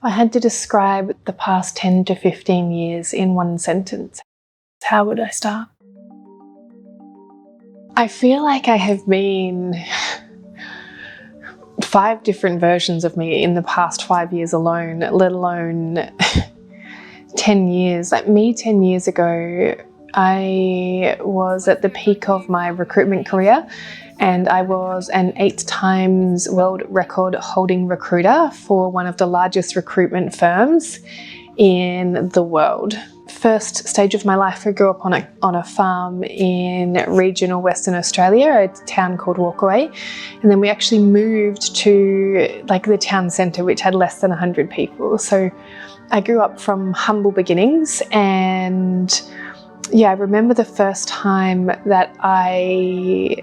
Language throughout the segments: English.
I had to describe the past 10 to 15 years in one sentence, how would I start? I feel like I have been 5 different versions of me in the past 5 years alone, let alone 10 years. Like me 10 years ago, I was at the peak of my recruitment career, and I was an 8 times world record holding recruiter for one of the largest recruitment firms in the world. First stage of my life, I grew up on a farm in regional Western Australia, a town called Walkaway, and then we actually moved to like the town centre, which had less than 100 people. So I grew up from humble beginnings, and yeah, I remember the first time that I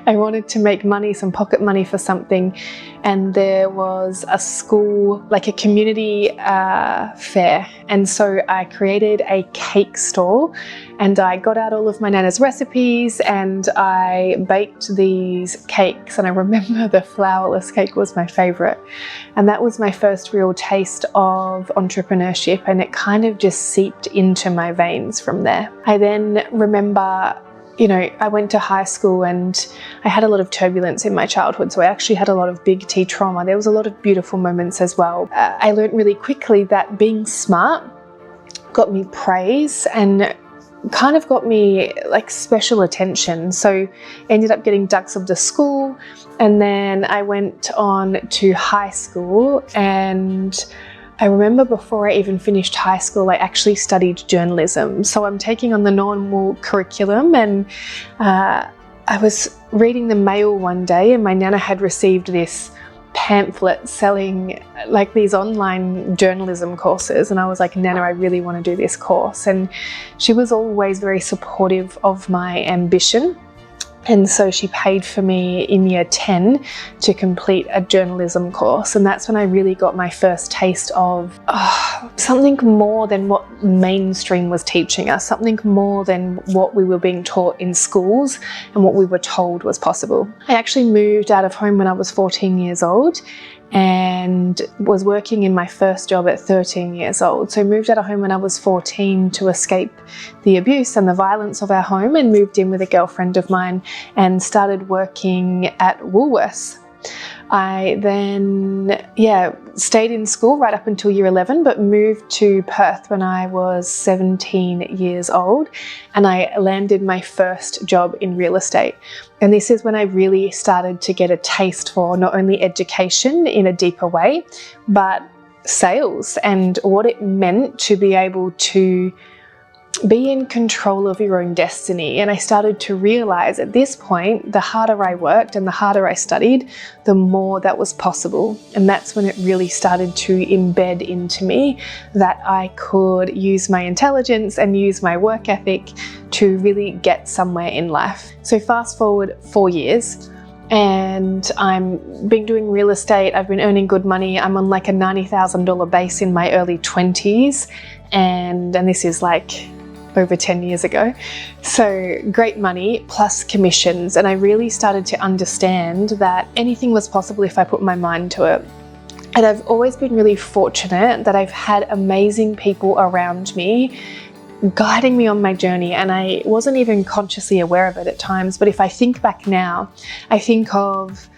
wanted to make money, some pocket money for something, and there was a school, like a community fair, and so I created a cake stall, and I got out all of my nana's recipes and I baked these cakes, and I remember the flourless cake was my favourite, and that was my first real taste of entrepreneurship, and it kind of just seeped into my veins from there. I then remember, I went to high school and I had a lot of turbulence in my childhood, so I actually had a lot of big T trauma. There was a lot of beautiful moments as well. I learned really quickly that being smart got me praise and kind of got me like special attention. So I ended up getting ducks of the school, and then I went on to high school, and I remember before I even finished high school, I actually studied journalism. So I'm taking on the normal curriculum, and I was reading the mail one day, and my nana had received this pamphlet selling like these online journalism courses, and I was like, Nana, I really want to do this course. And she was always very supportive of my ambition. And so she paid for me in year 10 to complete a journalism course. And that's when I really got my first taste of something more than what mainstream was teaching us, something more than what we were being taught in schools and what we were told was possible. I actually moved out of home when I was 14 years old and was working in my first job at 13 years old. So I moved out of home when I was 14 to escape the abuse and the violence of our home, and moved in with a girlfriend of mine and started working at Woolworths. I then, stayed in school right up until year 11, but moved to Perth when I was 17 years old, and I landed my first job in real estate. And this is when I really started to get a taste for not only education in a deeper way, but sales and what it meant to be able to be in control of your own destiny. And I started to realize at this point, the harder I worked and the harder I studied, the more that was possible. And that's when it really started to embed into me that I could use my intelligence and use my work ethic to really get somewhere in life. So fast forward 4 years, and I've been doing real estate. I've been earning good money. I'm on like a $90,000 base in my early 20s. And this is like over 10 years ago. So great money plus commissions. And I really started to understand that anything was possible if I put my mind to it. And I've always been really fortunate that I've had amazing people around me guiding me on my journey, and I wasn't even consciously aware of it at times. But if I think back now, I think of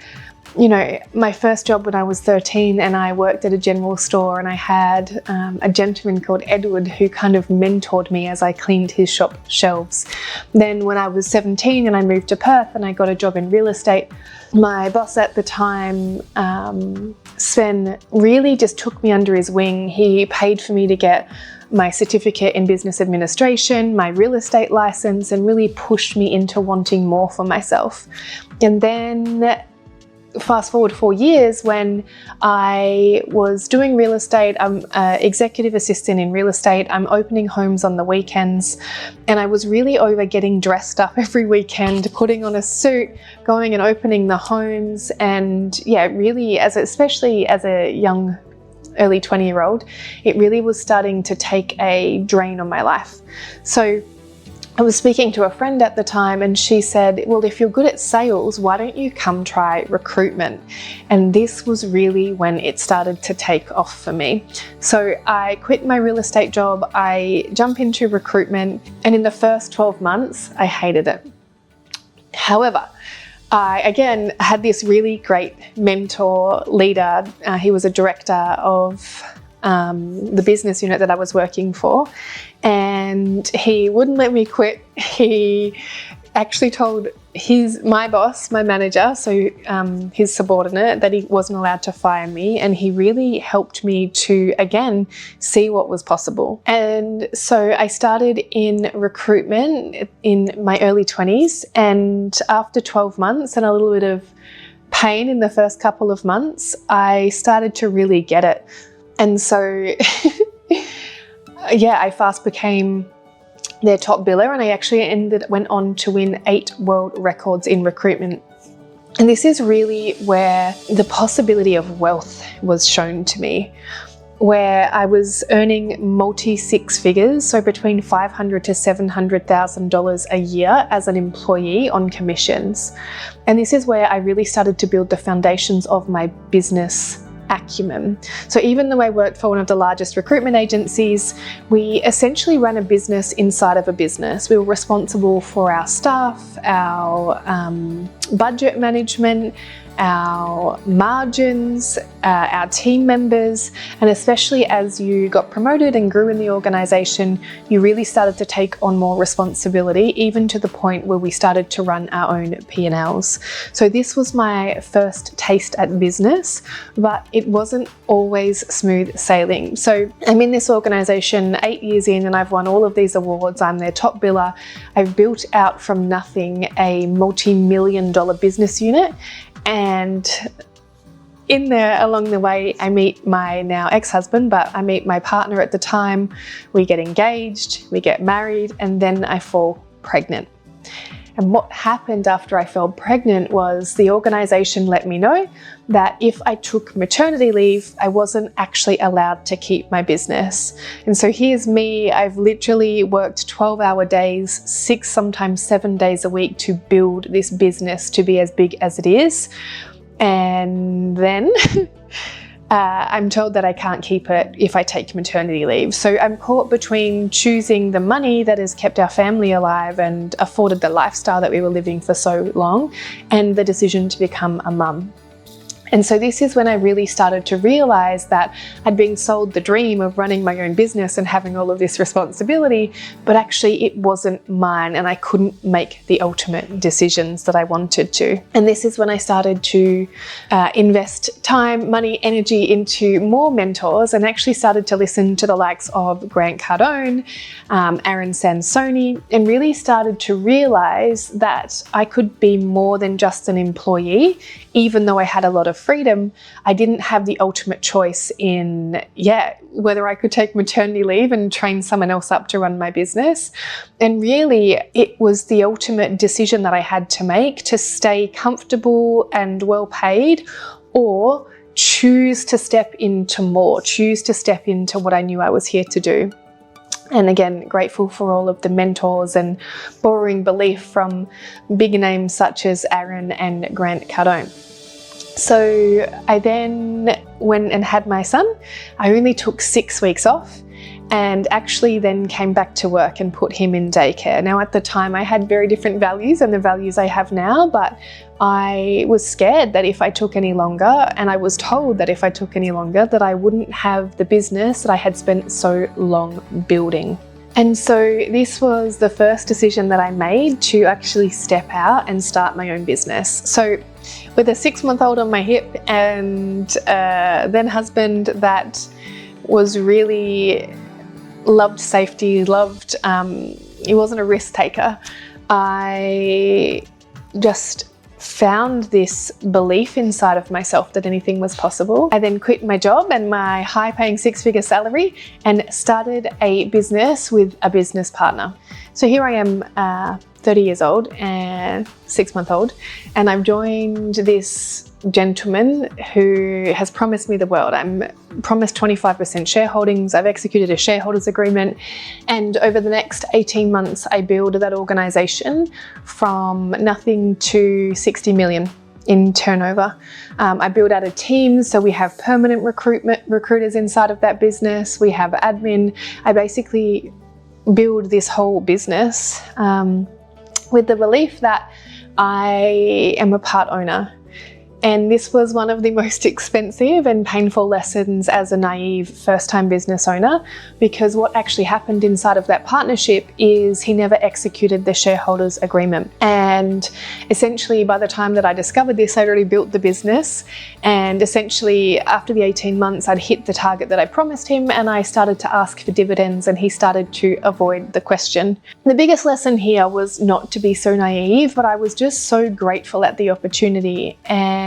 my first job when I was 13, and I worked at a general store, and I had a gentleman called Edward who kind of mentored me as I cleaned his shop shelves. Then when I was 17 and I moved to Perth and I got a job in real estate, my boss at the time, Sven, really just took me under his wing. He paid for me to get my certificate in business administration, my real estate license, and really pushed me into wanting more for myself. And then fast forward 4 years, when I was doing real estate, I'm an executive assistant in real estate. I'm opening homes on the weekends, and I was really over getting dressed up every weekend, putting on a suit, going and opening the homes. And really, especially as a young early 20-year-old, it really was starting to take a drain on my life. So I was speaking to a friend at the time and she said, well, if you're good at sales, why don't you come try recruitment? And this was really when it started to take off for me. So I quit my real estate job, I jump into recruitment, and in the first 12 months, I hated it. However, I, again, had this really great mentor, leader. He was a director of the business unit that I was working for, and he wouldn't let me quit. He actually told my boss, my manager, so his subordinate, that he wasn't allowed to fire me, and he really helped me to, again, see what was possible. And so I started in recruitment in my early 20s, and after 12 months and a little bit of pain in the first couple of months, I started to really get it. And so I fast became their top biller, and I actually went on to win 8 world records in recruitment. And this is really where the possibility of wealth was shown to me, where I was earning multi-six figures, so between $500,000 to $700,000 a year as an employee on commissions. And this is where I really started to build the foundations of my business acumen. So even though I worked for one of the largest recruitment agencies, we essentially ran a business inside of a business. We were responsible for our staff, our budget management, our margins, our team members, and especially as you got promoted and grew in the organisation, you really started to take on more responsibility, even to the point where we started to run our own P&Ls. So this was my first taste at business, but it wasn't always smooth sailing. So I'm in this organisation 8 years in, and I've won all of these awards. I'm their top biller. I've built out from nothing a multi-million-dollar business unit. And in there, along the way, I meet my now ex-husband, but I meet my partner at the time. We get engaged, we get married, and then I fall pregnant. And what happened after I fell pregnant was the organisation let me know that if I took maternity leave, I wasn't actually allowed to keep my business. And so here's me, I've literally worked 12-hour days, 6, sometimes 7 days a week to build this business to be as big as it is. And then I'm told that I can't keep it if I take maternity leave. So I'm caught between choosing the money that has kept our family alive and afforded the lifestyle that we were living for so long, and the decision to become a mum. And so this is when I really started to realize that I'd been sold the dream of running my own business and having all of this responsibility, but actually it wasn't mine, and I couldn't make the ultimate decisions that I wanted to. And this is when I started to invest time, money, energy into more mentors, and actually started to listen to the likes of Grant Cardone, Aaron Sansoni, and really started to realize that I could be more than just an employee. Even though I had a lot of freedom, I didn't have the ultimate choice in, whether I could take maternity leave and train someone else up to run my business. And really, it was the ultimate decision that I had to make, to stay comfortable and well paid, or choose to step into more, choose to step into what I knew I was here to do. And again, grateful for all of the mentors and borrowing belief from big names such as Aaron and Grant Cardone. So I then went and had my son. I only took 6 weeks off, and actually then came back to work and put him in daycare. Now at the time I had very different values than the values I have now, but I was scared that if I took any longer, and I was told that if I took any longer, that I wouldn't have the business that I had spent so long building. And so this was the first decision that I made to actually step out and start my own business. So with a 6-month-old on my hip, and then husband that was really loved safety, he wasn't a risk taker, I just found this belief inside of myself that anything was possible. I then quit my job and my high-paying 6-figure salary and started a business with a business partner. So here I am, 30 years old and 6-month-old, and I've joined this gentleman who has promised me the world. I'm promised 25% shareholdings. I've executed a shareholders agreement, and over the next 18 months I build that organisation from nothing to 60 million in turnover. I build out a team, so we have permanent recruiters inside of that business. We have admin. I basically build this whole business with the belief that I am a part owner. And this was one of the most expensive and painful lessons as a naive first-time business owner, because what actually happened inside of that partnership is he never executed the shareholders agreement. And essentially by the time that I discovered this, I'd already built the business, and essentially after the 18 months I'd hit the target that I promised him, and I started to ask for dividends and he started to avoid the question. The biggest lesson here was not to be so naive, but I was just so grateful at the opportunity.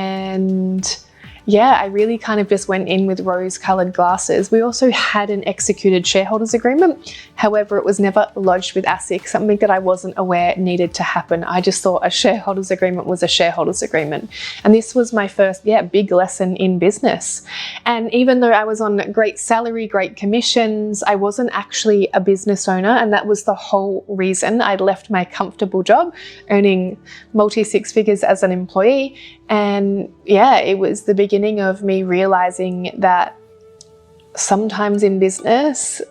And yeah, I really kind of just went in with rose-coloured glasses. We also had an executed shareholders agreement. However, it was never lodged with ASIC, something that I wasn't aware needed to happen. I just thought a shareholders agreement was a shareholders agreement. And this was my first, big lesson in business. And even though I was on great salary, great commissions, I wasn't actually a business owner. And that was the whole reason I'd left my comfortable job, earning multi-six figures as an employee. And yeah, it was the beginning of me realizing that sometimes in business,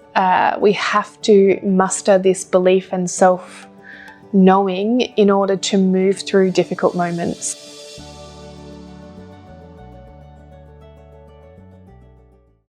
we have to muster this belief and self-knowing in order to move through difficult moments.